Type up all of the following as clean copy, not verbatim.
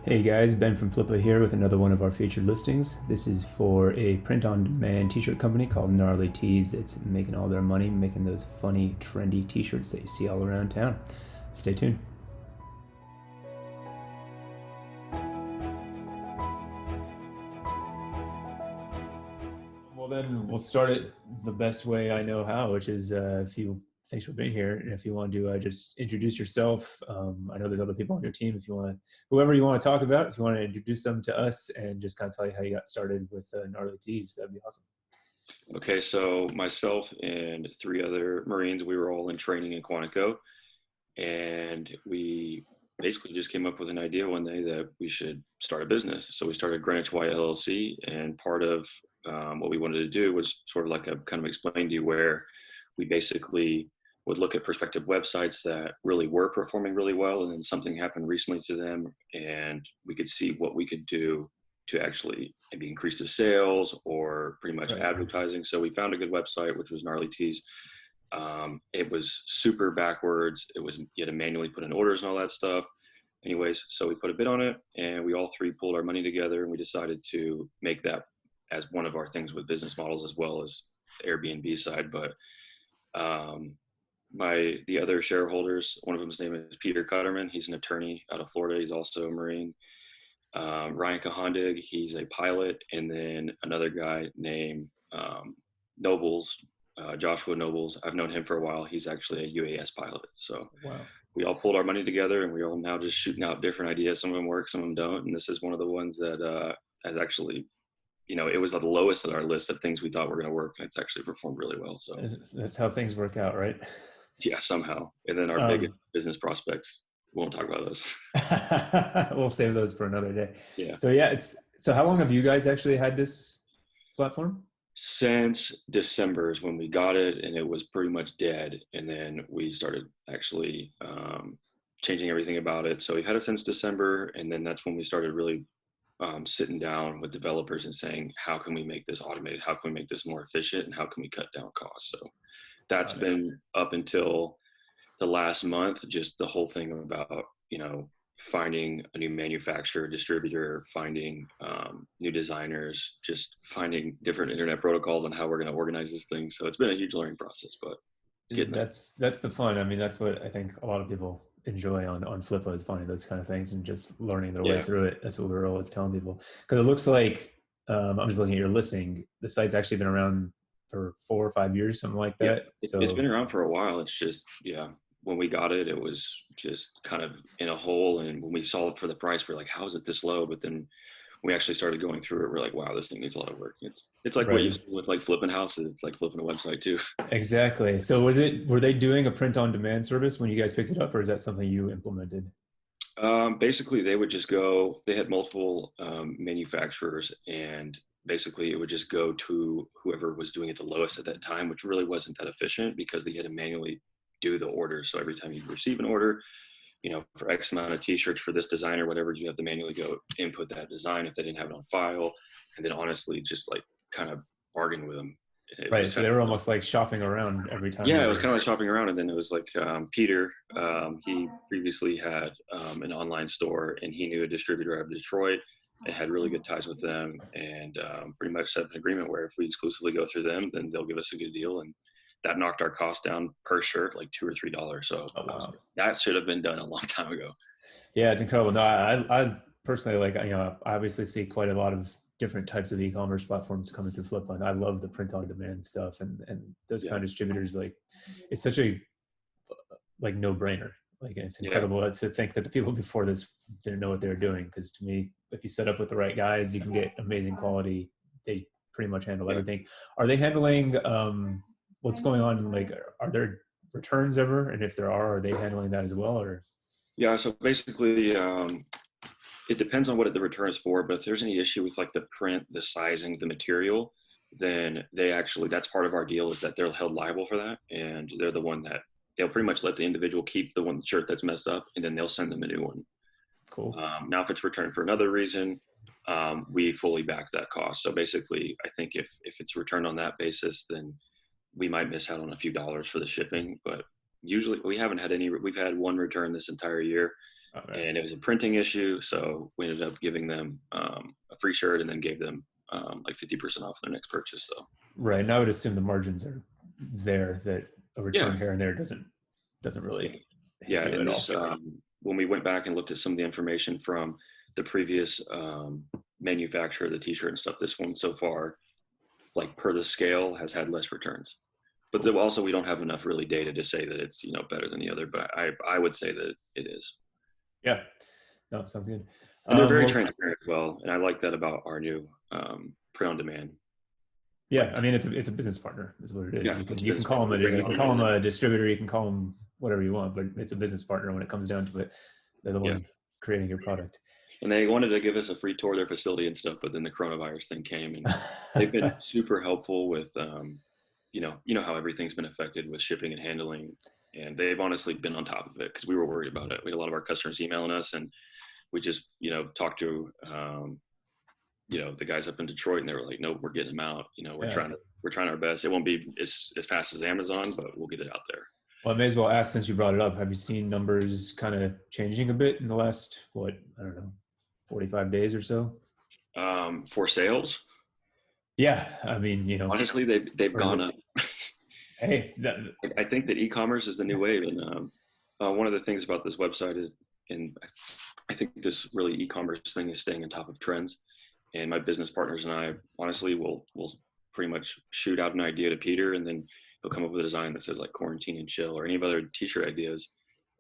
Hey guys, Ben from Flippa here with another one of our featured listings. This is for a print-on-demand t-shirt company called Gnarly Tees that's making all their money making those funny, trendy t-shirts that you see all around town. Stay tuned. Well, then we'll start it the best way I know how, which is if you thanks for being here. And if you want to just introduce yourself, I know there's other people on your team. If you want to, whoever you want to talk about, if you want to introduce them to us and just kind of tell you how you got started with Gnarly Tees, that'd be awesome. Okay, so myself and three other Marines, we were all in training in Quantico, and we basically just came up with an idea one day that we should start a business. So we started Greenwich White LLC, and part of what we wanted to do was sort of like I kind of explained to you, where we basically would look at prospective websites that really were performing really well, and then something happened recently to them, and we could see what we could do to actually maybe increase the sales or pretty much Right. advertising. So we found a good website, which was Gnarly Tees. It was super backwards. It was, you had to manually put in orders and all that stuff. Anyways, so we put a bid on it, and we all three pulled our money together, and we decided to make that as one of our things with business models, as well as the Airbnb side. But the other shareholders, one of them's name is Peter Cutterman. He's an attorney out of Florida. He's also a Marine. Ryan Kahandig, he's a pilot, and then another guy named Nobles, Joshua Nobles. I've known him for a while. He's actually a UAS pilot. So Wow. we all pulled our money together, and we all now just shooting out different ideas. Some of them work, some of them don't. And this is one of the ones that has actually, it was the lowest on our list of things we thought were going to work, and it's actually performed really well. So That's how things work out, right? yeah, somehow. And then our biggest Um, business prospects, we won't talk about those. we'll save those for another day. Yeah. So yeah, so how long have you guys actually had this platform? Since December is when we got it, and it was pretty much dead. And then we started actually changing everything about it. So we've had it since December, and then that's when we started really sitting down with developers and saying, how can we make this automated? How can we make this more efficient? And how can we cut down costs? So that's Got it. been up until the last month, just the whole thing about, finding a new manufacturer, distributor, finding new designers, just finding different internet protocols on how we're going to organize this thing. So it's been a huge learning process, but it's getting there. That's the fun. I mean, that's what I think a lot of people enjoy on Flippa is finding those kind of things and just learning their way Yeah. through it. That's what we're always telling people. Because it looks like I'm just looking at your listing. The site's actually been around for 4 or 5 years, something like Yeah. that. It's been So around for a while. It's just, yeah, when we got it, it was just kind of in a hole. And when we saw it for the price, we're like, how is it this low? But then we actually started going through it. We're like, wow, this thing needs a lot of work. It's like what you right, see with like flipping houses. It's like flipping a website too. exactly. So were they doing a print on demand service when you guys picked it up, or is that something you implemented? Basically, they would just go. They had multiple manufacturers, and basically, it would just go to whoever was doing it the lowest at that time, which really wasn't that efficient because they had to manually do the order. So every time you receive an order, for X amount of T-shirts for this design or whatever, you have to manually go input that design if they didn't have it on file, and then honestly, just like kind of bargain with them. It Right. was So they were almost like shopping around every time Yeah, you it was were. kind of like shopping around, and then it was like Peter. He previously had an online store, and he knew a distributor out of Detroit, and had really good ties with them, and pretty much set up an agreement where if we exclusively go through them, then they'll give us a good deal, and that knocked our cost down per shirt like $2 or $3. So Oh I was wow. like, that should have been done a long time ago. Yeah, it's incredible. No, I personally like, I obviously see quite a lot of different types of e-commerce platforms coming through Flippa, and I love the print on demand stuff and those Yeah, kind of distributors. Like, it's such a like no brainer. Like, it's yeah, incredible to think that the people before this didn't know what they were doing. Because to me, if you set up with the right guys, you can get amazing quality. They pretty much handle yeah. everything. Are they handling what's going on? Like, are there returns ever? And if there are they handling that as well? Or Yeah, so basically, it depends on what the return is for, but if there's any issue with like the print, the sizing, the material, then that's part of our deal, is that they're held liable for that. And they're the one that they'll pretty much let the individual keep the one shirt that's messed up, and then they'll send them a new one. cool. Now, if it's returned for another reason, we fully back that cost. So basically, I think if it's returned on that basis, then we might miss out on a few dollars for the shipping, but usually we haven't had any. We've had one return this entire year, Oh, right. and it was a printing issue. So we ended up giving them a free shirt and then gave them like 50% off their next purchase. So Right. And I would assume the margins are there, that a yeah, return here and there doesn't yeah, really hit yeah. you And at all. this when we went back and looked at some of the information from the previous manufacturer of the T-shirt and stuff, this one so far, like per the scale, has had less returns. But Cool. also, we don't have enough really data to say that it's better than the other. But I would say that it is. Yeah. No, sounds good. And they're very Well, transparent as well, and I like that about our new print on demand. yeah, Like, I mean, it's a business partner is what it is. yeah, You can it's you can business call partner. them We bring it you can all call them together. a distributor, you can call them whatever you want, but it's a business partner when it comes down to it. They're the Yeah, ones creating your product. and they wanted to give us a free tour of their facility and stuff, but then the coronavirus thing came, and they've been super helpful with, how everything's been affected with shipping and handling, and they've honestly been on top of it because we were worried about it. We had a lot of our customers emailing us, and we just talked to the guys up in Detroit, and they were like, "No, we're getting them out. We're Yeah. trying our best. It won't be as fast as Amazon, but we'll get it out there." Well, I may as well ask, since you brought it up, have you seen numbers kind of changing a bit in the last, what, I don't know, 45 days or so? For sales, Yeah, I mean, honestly, they've or is gone it, up. hey, I think that e-commerce is the new wave, and one of the things about this website is, and I think this really e-commerce thing is staying on top of trends. And my business partners and I, honestly, will pretty much shoot out an idea to Peter, and then he'll come up with a design that says like quarantine and chill or any of other t-shirt ideas,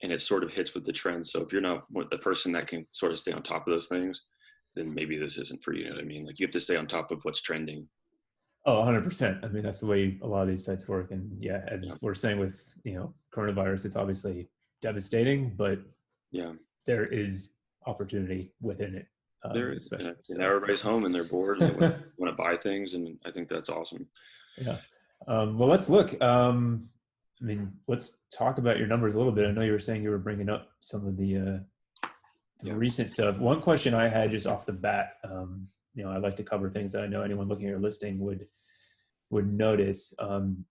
and it sort of hits with the trends. So if you're not the person that can sort of stay on top of those things, then maybe this isn't for you. You know what I mean? Like, you have to stay on top of what's trending. oh, 100%. I mean, that's the way a lot of these sites work. And yeah, as Yeah. we're saying with, coronavirus, it's obviously devastating, but Yeah. there is opportunity within it, There is, especially. and So, everybody's home and they're bored and they want to buy things, and I think that's awesome. yeah. Well, let's look. I mean, let's talk about your numbers a little bit. I know you were saying you were bringing up some of the Yeah. recent stuff. One question I had just off the bat, I like to cover things that I know anyone looking at your listing would notice.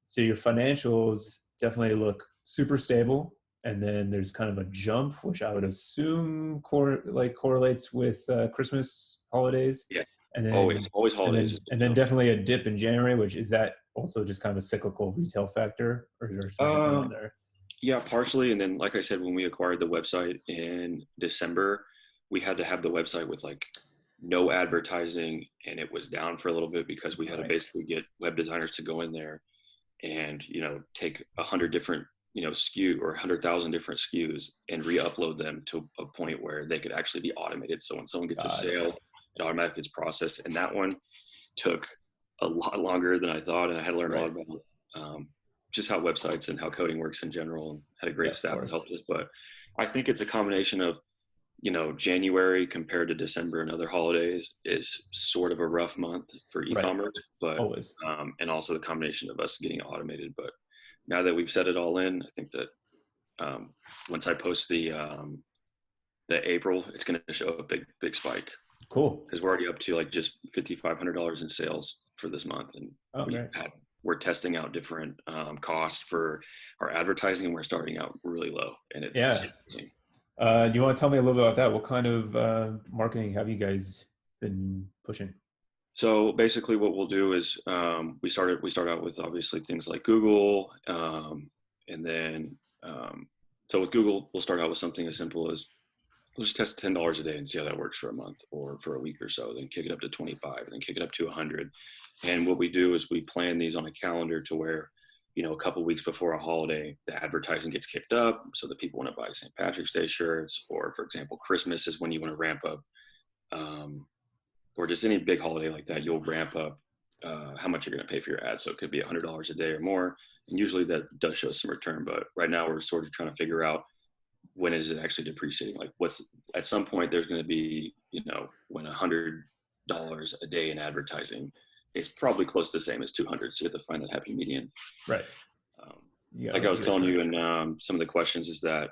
So your financials definitely look super stable, and then there's kind of a jump, which I would assume correlates with Christmas holidays, Yeah. and then Always holidays. definitely a dip in January, which is that also just kind of a cyclical retail factor, or is there something going on there? Yeah, partially. And then, like I said, when we acquired the website in December, we had to have the website with like no advertising, and it was down for a little bit because we had to basically get web designers to go in there and take 100 different SKU or 100,000 different SKUs and re-upload them to a point where they could actually be automated. So when someone gets a sale, it automatically gets processed, and that one took a lot longer than I thought, and I had to learn a lot about just how websites and how coding works in general, and had a great staff that helped us. But I think it's a combination of January compared to December and other holidays is sort of a rough month for e-commerce, but Always. And also the combination of us getting automated. But now that we've set it all in, I think that once I post the April, it's going to show a big spike. Cool. Because we're already up to like just $5,500 in sales for this month, and we're testing out different costs for our advertising, and we're starting out really low, and it's amazing. Do you want to tell me a little bit about that? What kind of marketing have you guys been pushing? So basically what we'll do is we start out with obviously things like Google, and then so with Google, we'll start out with something as simple as, we'll just test $10 a day and see how that works for a month or for a week or so, then kick it up to 25, and then kick it up to 100. And what we do is we plan these on a calendar to where, a couple of weeks before a holiday, the advertising gets kicked up so that people want to buy St. Patrick's Day shirts, or for example, Christmas is when you want to ramp up, or just any big holiday like that, you'll ramp up how much you're going to pay for your ads. So it could be $100 a day or more. And usually that does show some return, but right now we're sort of trying to figure out, when is it actually depreciating? Like, at some point there's going to be, when $100 a day in advertising, it's probably close to the same as 200. So you have to find that happy median. Right. Like I was telling you in some of the questions is that,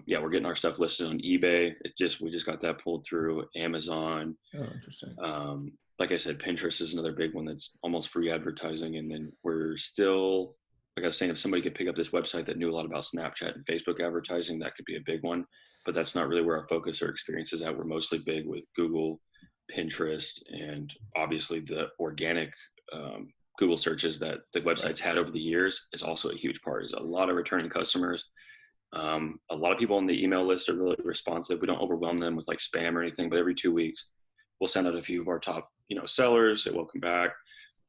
we're getting our stuff listed on eBay. We just got that pulled through Amazon. Oh, interesting. Like I said, Pinterest is another big one that's almost free advertising. And then we're still, like I was saying, if somebody could pick up this website that knew a lot about Snapchat and Facebook advertising, that could be a big one. but that's not really where our focus or experience is at. We're mostly big with Google, Pinterest, and obviously the organic Google searches that the website's had over the years is also a huge part. Is a lot of returning customers. A lot of people on the email list are really responsive. We don't overwhelm them with like spam or anything, but every 2 weeks we'll send out a few of our top, sellers, say welcome back.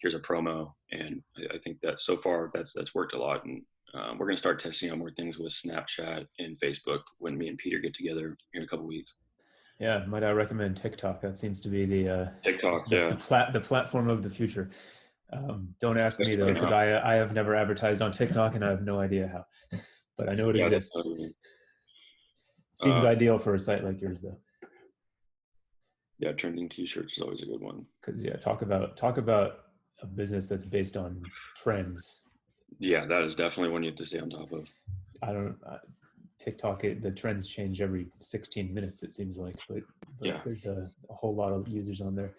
Here's a promo, and I think that so far that's worked a lot. And we're going to start testing out more things with Snapchat and Facebook when me and Peter get together in a couple weeks. Yeah, might I recommend TikTok? That seems to be the TikTok, yeah, the platform of the future. Don't ask me though, especially because now. I have never advertised on TikTok and I have no idea how, but I know it Yeah, exists. Seems uh, ideal for a site like yours though. yeah, trending T-shirts is always a good one. Because talk about a business that's based on trends. Yeah, that is definitely one you have to stay on top of. I don't TikTok. The trends change every 16 minutes. It seems like, but Yeah. there's a whole lot of users on there.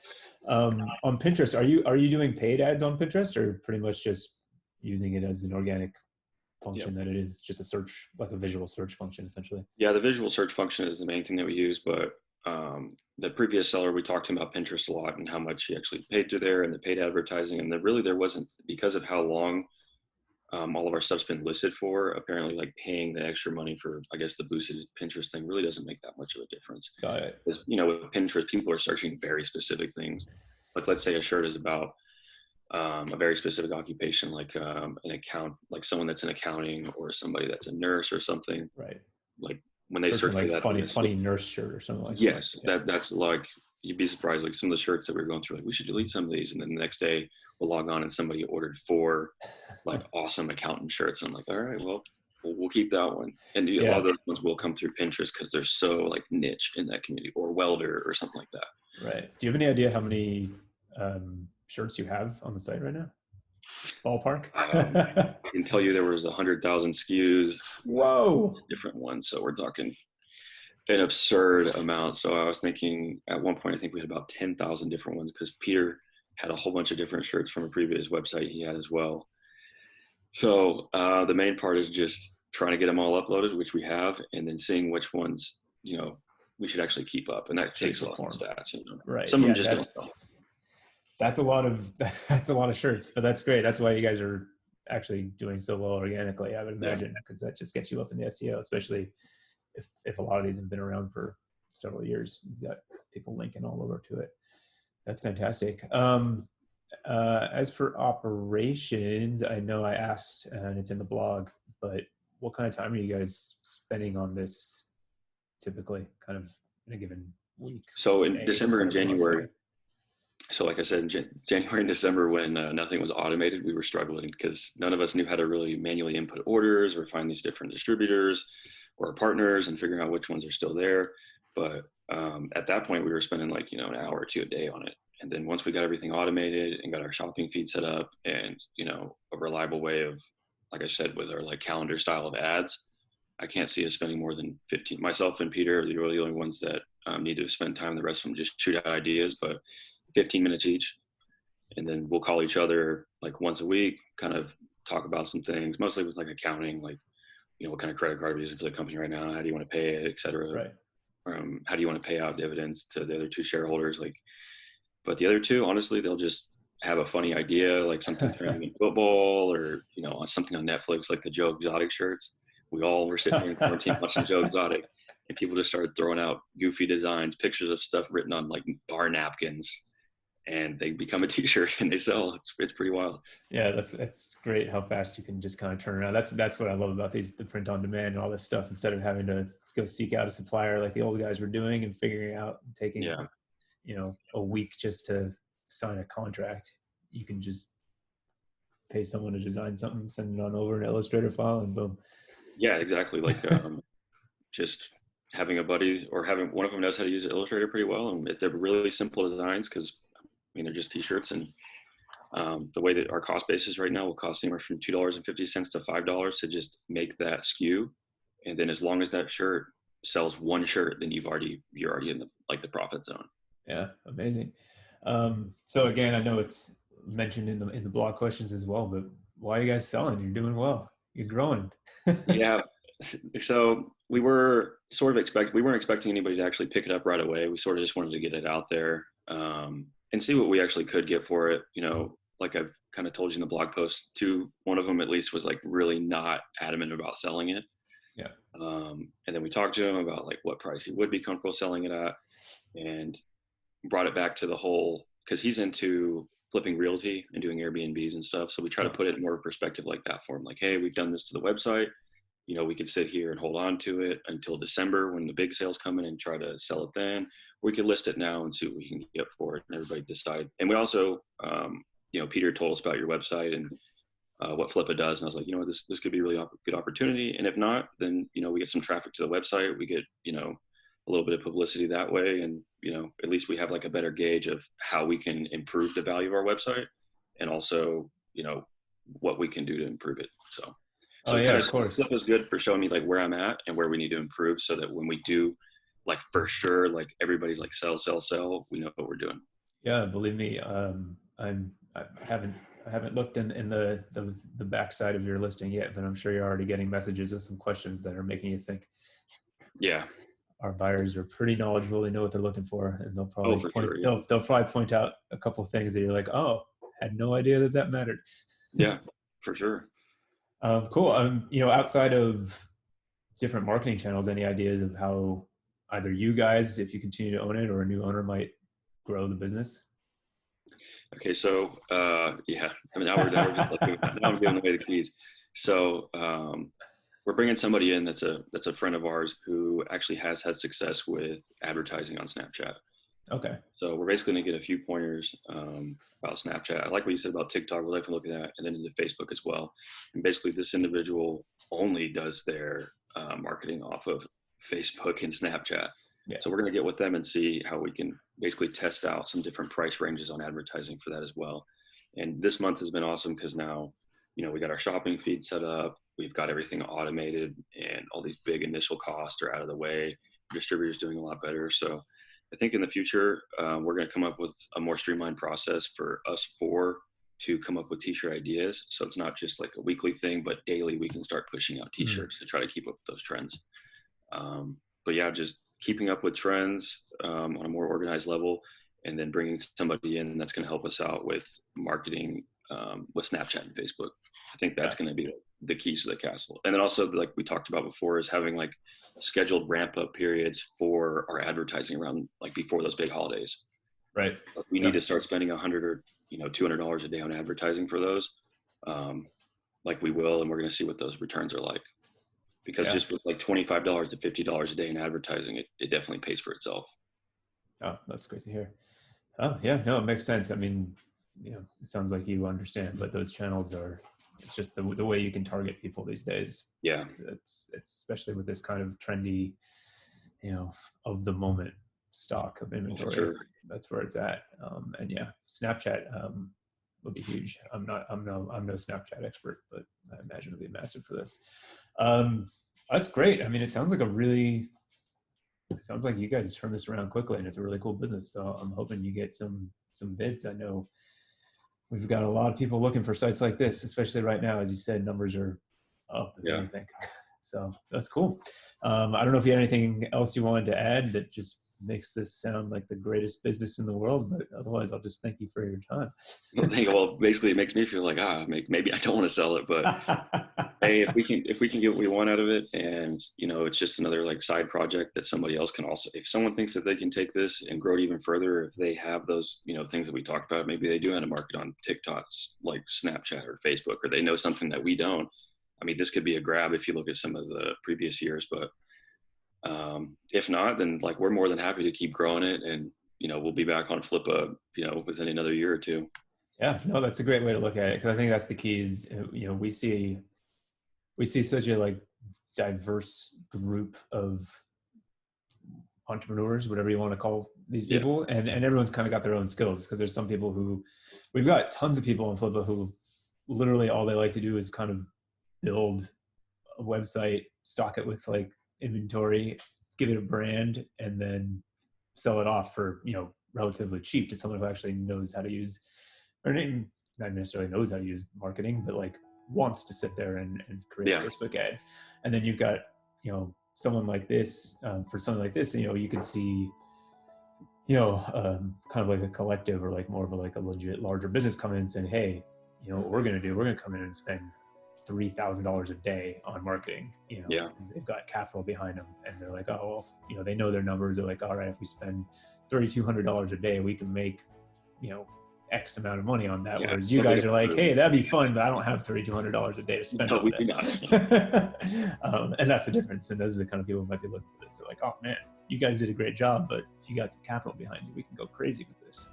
On Pinterest, are you doing paid ads on Pinterest, or pretty much just using it as an organic function that it is just a search, like a visual search function essentially? Yeah, the visual search function is the main thing that we use, but the previous seller, we talked to him about Pinterest a lot and how much he actually paid through there and the paid advertising. And there wasn't, because of how long all of our stuff's been listed for, apparently like paying the extra money for, I guess, the boosted Pinterest thing really doesn't make that much of a difference. Got it. Because, with Pinterest, people are searching very specific things. Like let's say a shirt is about a very specific occupation, like an account, like someone that's in accounting or somebody that's a nurse or something. Right. Like when they Searching search like for that, funny nurse shirt or something like yes, that. that's like, you'd be surprised. Like some of the shirts that we're going through, like we should delete some of these, and then the next day we'll log on and somebody ordered 4 like awesome accountant shirts, and I'm like, all right, well, we'll keep that one. And a lot of those ones will come through Pinterest because they're so like niche in that community, or welder or something like that. Right. Do you have any idea how many shirts you have on the site right now? Ballpark? I can tell you there was 100,000 SKUs. Whoa! Different ones. So we're talking an absurd amount. So I was thinking at one point, I think we had about 10,000 different ones, because Peter had a whole bunch of different shirts from a previous website he had as well. So the main part is just trying to get them all uploaded, which we have, and then seeing which ones, we should actually keep up. And that takes a lot of stats, Right. Some of them just don't. That's a lot of shirts, but that's great. That's why you guys are actually doing so well organically, I would imagine, because that just gets you up in the SEO, especially if a lot of these have been around for several years. You've got people linking all over to it. That's fantastic. As for operations, I know I asked, and it's in the blog, but what kind of time are you guys spending on this typically, kind of in a given week? So in December and January, so like I said, in January and December, when nothing was automated, we were struggling because none of us knew how to really manually input orders or find these different distributors or partners and figuring out which ones are still there. But at that point, we were spending like, an hour or 2 a day on it. And then once we got everything automated and got our shopping feed set up and, a reliable way of, like I said, with our like calendar style of ads, I can't see us spending more than 15. Myself and Peter are the only ones that need to spend time. The rest of them just shoot out ideas, but 15 minutes each. And then we'll call each other like once a week, kind of talk about some things, mostly with like accounting, like, what kind of credit card are we using for the company right now? How do you want to pay it, et cetera? Right. How do you want to pay out dividends to the other 2 shareholders? But the other 2, honestly, they'll just have a funny idea, like something trending in football or, on something on Netflix, like the Joe Exotic shirts. We all were sitting here in quarantine watching Joe Exotic, and people just started throwing out goofy designs, pictures of stuff written on like bar napkins, and they become a T-shirt and they sell. It's pretty wild. Yeah, that's great how fast you can just kind of turn around. That's what I love about the print on demand and all this stuff. Instead of having to go seek out a supplier like the old guys were doing and figuring out and taking a week just to sign a contract, you can just pay someone to design something, send it on over an Illustrator file, and boom. Yeah, exactly. Like just having a buddy or having one of them knows how to use Illustrator pretty well, and they're really simple designs because they're just T-shirts, and the way that our cost basis right now will cost anywhere from $2.50 to $5 to just make that SKU, and then as long as that shirt sells 1 shirt, then you're already in the profit zone. Yeah, amazing. So again, I know it's mentioned in the blog questions as well, but why are you guys selling? You're doing well. You're growing. Yeah. So we were sort of we weren't expecting anybody to actually pick it up right away. We sort of just wanted to get it out there, and see what we actually could get for it. Like I've kind of told you in the blog post too, one of them at least was like really not adamant about selling it. Yeah. And then we talked to him about like what price he would be comfortable selling it at, and brought it back to the whole, because he's into flipping realty and doing Airbnbs and stuff. So we try to put it in more perspective like that for him. Like, hey, we've done this to the website. We could sit here and hold on to it until December when the big sales come in and try to sell it then. We could list it now and see what we can get for it, and everybody decide. And we also, Peter told us about your website and what Flippa does, and I was like, this could be really good opportunity. And if not, then we get some traffic to the website. We get a little bit of publicity that way, and at least we have like a better gauge of how we can improve the value of our website, and also what we can do to improve it. So Yeah, of course. Flip is good for showing me like where I'm at and where we need to improve, so that when we do, like for sure, like everybody's like sell, we know what we're doing. Yeah, believe me, I haven't looked in the backside of your listing yet, but I'm sure you're already getting messages of some questions that are making you think. Yeah, our buyers are pretty knowledgeable. They know what they're looking for, and they'll probably they'll probably point out a couple of things that you're like, oh, had no idea that mattered. Yeah, for sure. Cool. Outside of different marketing channels, any ideas of how either you guys, if you continue to own it, or a new owner might grow the business? Okay, so yeah, I mean now I'm giving away the keys. So we're bringing somebody in that's a friend of ours who actually has had success with advertising on Snapchat. Okay. So we're basically going to get a few pointers about Snapchat. I like what you said about TikTok. We're definitely looking at that, and then into Facebook as well. And basically, this individual only does their marketing off of Facebook and Snapchat. Yeah. So we're going to get with them and see how we can basically test out some different price ranges on advertising for that as well. And this month has been awesome because now, we got our shopping feed set up. We've got everything automated, and all these big initial costs are out of the way. Distributors doing a lot better. So I think in the future, we're going to come up with a more streamlined process for us to come up with t-shirt ideas. So it's not just like a weekly thing, but daily we can start pushing out t-shirts to try to keep up with those trends. But yeah, just keeping up with trends on a more organized level, and then bringing somebody in that's going to help us out with marketing with Snapchat and Facebook. I think that's going to be the keys to the castle. And then also, like we talked about before, is having like scheduled ramp up periods for our advertising around like before those big holidays. Right. We need to start spending $100 or $200 a day on advertising for those. Like we will, and we're going to see what those returns are like. Because just with like $25 to $50 a day in advertising, it definitely pays for itself. Oh, that's great to hear. Oh yeah, no, it makes sense. I mean, it sounds like you understand, but those channels it's just the way you can target people these days. Yeah. It's especially with this kind of trendy, of the moment stock of inventory. Sure. That's where it's at. And yeah, Snapchat would be huge. I'm no Snapchat expert, but I imagine it'll be massive for this. That's great. I mean, it sounds like you guys turn this around quickly, and it's a really cool business. So I'm hoping you get some bids. I know we've got a lot of people looking for sites like this, especially right now. As you said, numbers are up. I think. So that's cool. I don't know if you had anything else you wanted to add that just makes this sound like the greatest business in the world, but otherwise I'll just thank you for your time. Well, basically it makes me feel like, maybe I don't want to sell it, but hey, if we can get what we want out of it, and it's just another like side project that somebody else can also, if someone thinks that they can take this and grow it even further, if they have those, things that we talked about, maybe they do have to market on TikToks like Snapchat or Facebook, or they know something that we don't. I mean, this could be a grab if you look at some of the previous years, but if not, then like we're more than happy to keep growing it, and we'll be back on Flippa within another year or two. Yeah, no, that's a great way to look at it, because I think that's the key is we see such a like diverse group of entrepreneurs, whatever you want to call these people, and everyone's kind of got their own skills, because there's some people we've got tons of people on Flippa who literally all they like to do is kind of build a website, stock it with like inventory, give it a brand, and then sell it off for relatively cheap to someone who actually knows how to use, or not necessarily knows how to use marketing, but like wants to sit there and create Facebook ads. And then you've got someone like this, for something like this, you can see, kind of like a collective or like more of like a legit larger business come in and saying, hey, what we're going to do, we're going to come in and spend $3,000 a day on marketing, Yeah. because they've got capital behind them, and they're like, oh, well, they know their numbers. They're like, all right, if we spend $3,200 a day, we can make, X amount of money on that. Yeah. Whereas you guys are like, hey, that'd be fun, but I don't have $3,200 a day to spend No, on we do this. not. And that's the difference. And those are the kind of people who might be looking for this. They're like, oh man, you guys did a great job, but if you got some capital behind you, we can go crazy with this.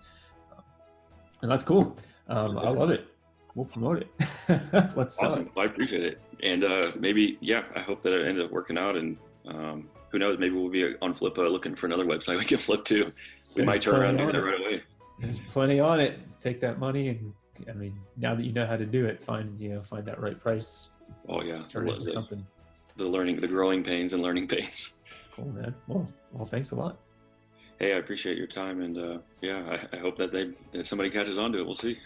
And that's cool. I love it. We'll promote it. Let's sell it. Well, I appreciate it. And maybe, I hope that it ended up working out. And who knows, maybe we'll be on Flippa looking for another website we can flip to. We might turn around and do that right away. There's plenty on it. Take that money, and now that you know how to do it, find that right price. Oh yeah, turn it into something. The growing pains and learning pains. Cool, man. Well, thanks a lot. Hey, I appreciate your time, and I hope that somebody catches on to it. We'll see.